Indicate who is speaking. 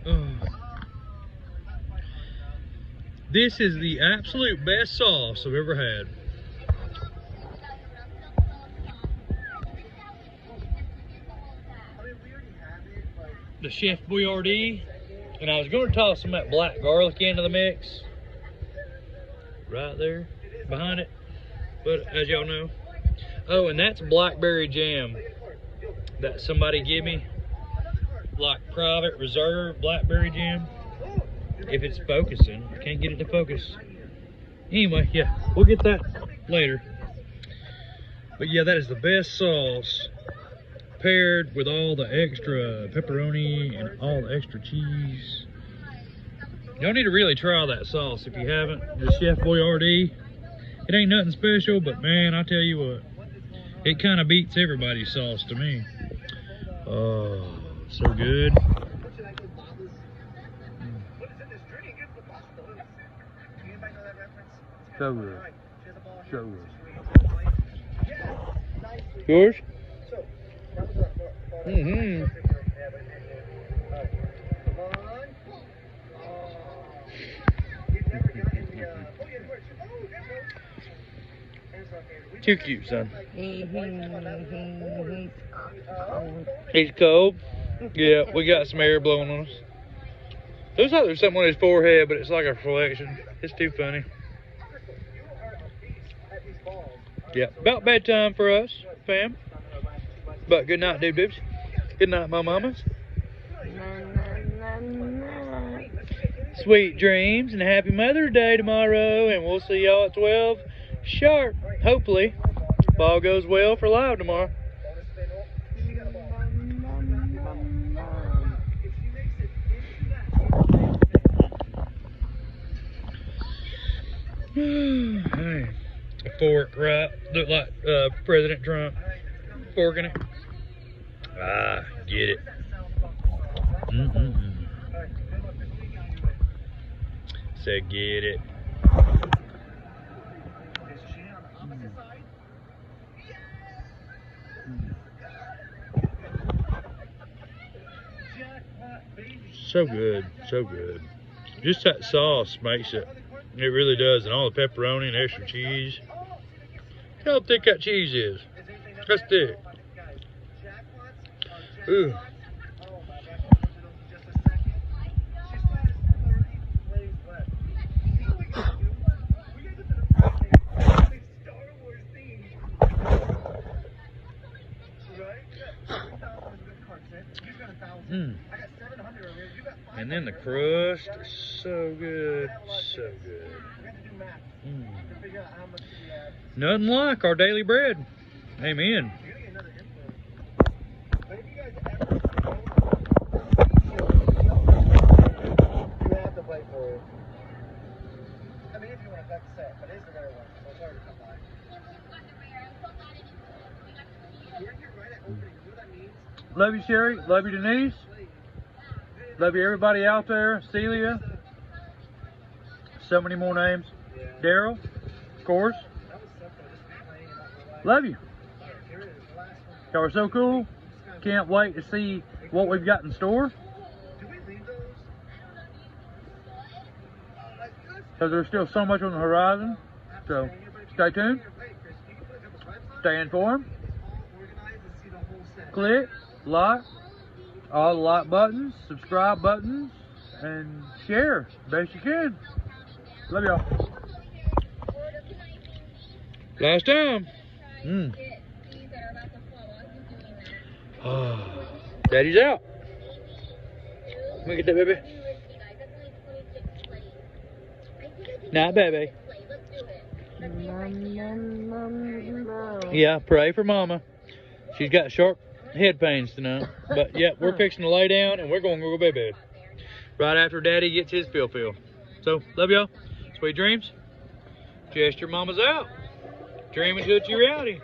Speaker 1: Oh. This is the absolute best sauce I've ever had. The Chef Boyardee, and I was going to toss some of that black garlic into the mix right there behind it, but as y'all know, oh, and that's blackberry jam that somebody gave me, like private reserve blackberry jam. If it's focusing, I can't get it to focus. Anyway, yeah, we'll get that later. But yeah, that is the best sauce, paired with all the extra pepperoni and all the extra cheese. Y'all need to really try that sauce if you haven't. The Chef Boyardee. It ain't nothing special, but man, I tell you what, it kind of beats everybody's sauce to me. Oh, so good. So good. So good. Yours? Mm-hmm. Too cute, son. He's cold. Yeah, we got some air blowing on us. Looks like there's something on his forehead, but it's like a reflection. It's too funny. Yeah, about bedtime for us, fam. But good night, dude, dudes. Good night, my mamas. Sweet dreams and happy Mother's Day tomorrow, and we'll see y'all at 12 sharp, hopefully, if all goes well for live tomorrow. Hey, a fork, right? Look like President Trump forking it. Ah, get it. Said get it. So good, so good. Just that sauce makes it. It really does, and all the pepperoni and extra cheese. Look how thick that cheese is. That's thick. Ooh. And then the crust is so good, so good. Nothing like our daily bread. Amen. Love you, Sherry. Love you, Denise. Love you, everybody out there. Celia. So many more names. Daryl, of course. Love you. Y'all are so cool. Can't wait to see what we've got in store. Because there's still so much on the horizon. So stay tuned. Stay informed. Click, like, all the like buttons, subscribe buttons, and share best you can. Love y'all. Last time. Oh, Daddy's out. Let me get that, baby. Night, baby. Yeah, pray for Mama. She's got sharp head pains tonight. But yeah, we're fixing to lay down and we're going to go to bed right after Daddy gets his fill. So, love y'all. Sweet dreams. Gesture Mama's out. Dreaming to reality.